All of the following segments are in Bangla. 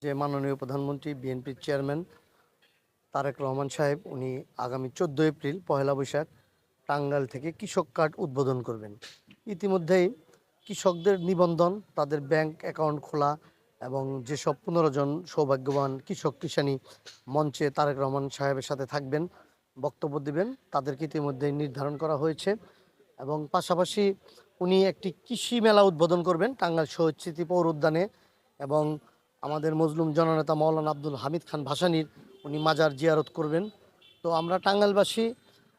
যে মাননীয় প্রধানমন্ত্রী বিএনপির চেয়ারম্যান তারেক রহমান সাহেব উনি আগামী 14 এপ্রিল পহেলা বৈশাখ টাঙ্গাইল থেকে কৃষক কার্ড উদ্বোধন করবেন। ইতিমধ্যেই কৃষকদের নিবন্ধন, তাদের ব্যাংক অ্যাকাউন্ট খোলা এবং যেসব 15 জন সৌভাগ্যবান কৃষক কিষাণী মঞ্চে তারেক রহমান সাহেবের সাথে থাকবেন, বক্তব্য দিবেন, তাদেরকে ইতিমধ্যেই নির্ধারণ করা হয়েছে। এবং পাশাপাশি উনি একটি কৃষি মেলা উদ্বোধন করবেন টাঙ্গাইল শহীদ স্মৃতি পৌর উদ্যানে। এবং আমাদের মজলুম জননেতা মাওলানা আব্দুল হামিদ খান ভাসানীর উনি মাজার জিয়ারত করবেন। তো আমরা টাঙ্গাইলবাসী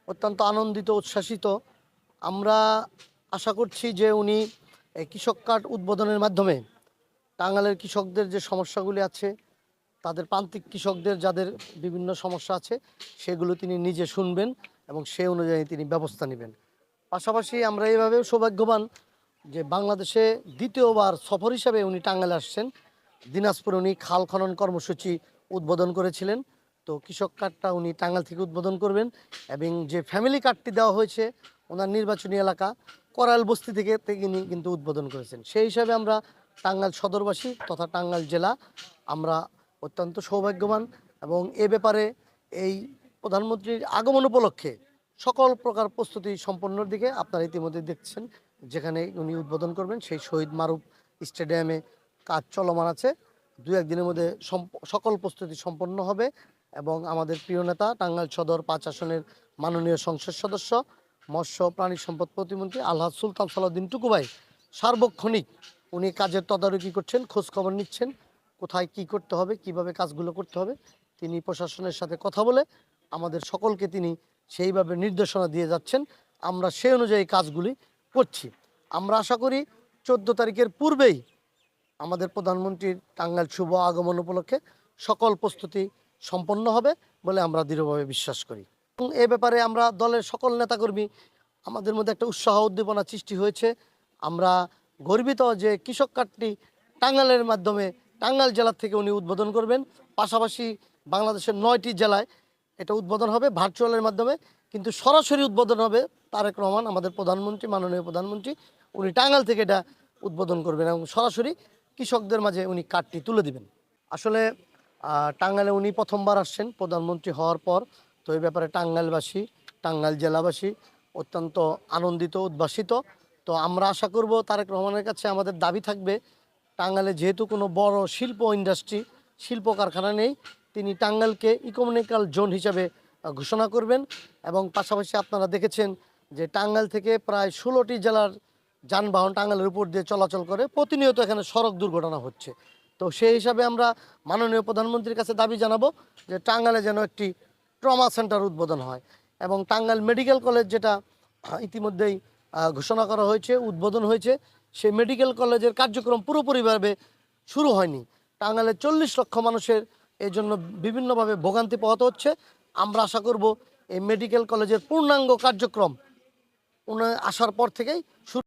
অত্যন্ত আনন্দিত, উচ্ছ্বাসিত। আমরা আশা করছি যে উনি এই কৃষক কার্ড উদ্বোধনের মাধ্যমে টাঙ্গাইলের কৃষকদের যে সমস্যাগুলি আছে, তাদের প্রান্তিক কৃষকদের যাদের বিভিন্ন সমস্যা আছে, সেগুলো তিনি নিজে শুনবেন এবং সেই অনুযায়ী তিনি ব্যবস্থা নেবেন। পাশাপাশি আমরা এইভাবেও সৌভাগ্যবান যে বাংলাদেশে দ্বিতীয়বার সফর হিসাবে উনি টাঙ্গাইলে আসছেন। দিনাজপুরে উনি খাল খনন কর্মসূচি উদ্বোধন করেছিলেন। তো কৃষক কার্ডটা উনি টাঙ্গাইল থেকে উদ্বোধন করবেন। এবং যে ফ্যামিলি কার্ডটি দেওয়া হয়েছে ওনার নির্বাচনী এলাকা করাইল বস্তি থেকে তিনি কিন্তু উদ্বোধন করেছেন। সেই হিসাবে আমরা টাঙ্গাইল সদরবাসী তথা টাঙ্গাইল জেলা আমরা অত্যন্ত সৌভাগ্যবান। এবং এ ব্যাপারে এই প্রধানমন্ত্রীর আগমন উপলক্ষে সকল প্রকার প্রস্তুতি সম্পন্নর দিকে আপনারা ইতিমধ্যে দেখছেন। যেখানে উনি উদ্বোধন করবেন সেই শহীদ মারুফ স্টেডিয়ামে কাজ চলমান আছে। দু একদিনের মধ্যে সকল প্রস্তুতি সম্পন্ন হবে। এবং আমাদের প্রিয় নেতা টাঙ্গাইল সদর 5 আসনের মাননীয় সংসদ সদস্য মৎস্য প্রাণী সম্পদ প্রতিমন্ত্রী আলহাজ সুলতান সালাউদ্দিন টুকু ভাই সার্বক্ষণিক উনি কাজের তদারকি করছেন, খোঁজ খবর নিচ্ছেন, কোথায় কি করতে হবে, কিভাবে কাজগুলো করতে হবে। তিনি প্রশাসনের সাথে কথা বলে আমাদের সকলকে তিনি সেইভাবে নির্দেশনা দিয়ে যাচ্ছেন। আমরা সেই অনুযায়ী কাজগুলি করছি। আমরা আশা করি 14 তারিখের পূর্বেই আমাদের প্রধানমন্ত্রীর টাঙ্গাইল শুভ আগমন উপলক্ষে সকল প্রস্তুতি সম্পন্ন হবে বলে আমরা দৃঢ়ভাবে বিশ্বাস করি। এবং এ ব্যাপারে আমরা দলের সকল নেতাকর্মী আমাদের মধ্যে একটা উৎসাহ উদ্দীপনা সৃষ্টি হয়েছে। আমরা গর্বিত যে কৃষক কার্ডটি টাঙ্গাইলের মাধ্যমে টাঙ্গাইল জেলা থেকে উনি উদ্বোধন করবেন। পাশাপাশি বাংলাদেশের 9টি জেলায় এটা উদ্বোধন হবে ভার্চুয়ালের মাধ্যমে, কিন্তু সরাসরি উদ্বোধন হবে তারেক রহমান আমাদের প্রধানমন্ত্রী, মাননীয় প্রধানমন্ত্রী উনি টাঙ্গাইল থেকে এটা উদ্বোধন করবেন এবং সরাসরি কৃষকদের মাঝে উনি কার্ডটি তুলে দিবেন। আসলে টাঙ্গাইলে উনি প্রথমবার আসছেন প্রধানমন্ত্রী হওয়ার পর। তো এই ব্যাপারে টাঙ্গাইলবাসী, টাঙ্গাইল জেলাবাসী অত্যন্ত আনন্দিত, উদ্ভাসিত। তো আমরা আশা করব তারেক রহমানের কাছে আমাদের দাবি থাকবে, টাঙ্গাইলে যেহেতু কোনো বড় শিল্প ইন্ডাস্ট্রি, শিল্প কারখানা নেই, তিনি টাঙ্গাইলকে ইকোনমিক্যাল জোন হিসাবে ঘোষণা করবেন। এবং পাশাপাশি আপনারা দেখেছেন যে টাঙ্গাইল থেকে প্রায় 16টি জেলার যানবাহন টাঙ্গাইলের উপর দিয়ে চলাচল করে, প্রতিনিয়ত এখানে সড়ক দুর্ঘটনা হচ্ছে। তো সেই হিসাবে আমরা মাননীয় প্রধানমন্ত্রীর কাছে দাবি জানাবো যে টাঙ্গাইলে যেন একটি ট্রমা সেন্টার উদ্বোধন হয়। এবং টাঙ্গাইল মেডিকেল কলেজ যেটা ইতিমধ্যেই ঘোষণা করা হয়েছে, উদ্বোধন হয়েছে, সেই মেডিকেল কলেজের কার্যক্রম পুরোপুরিভাবে শুরু হয়নি। টাঙ্গাইলের 40 লক্ষ মানুষের এই জন্য বিভিন্নভাবে ভোগান্তি পোহাতে হচ্ছে। আমরা আশা করব এই মেডিকেল কলেজের পূর্ণাঙ্গ কার্যক্রম আসার পর থেকেই শুরু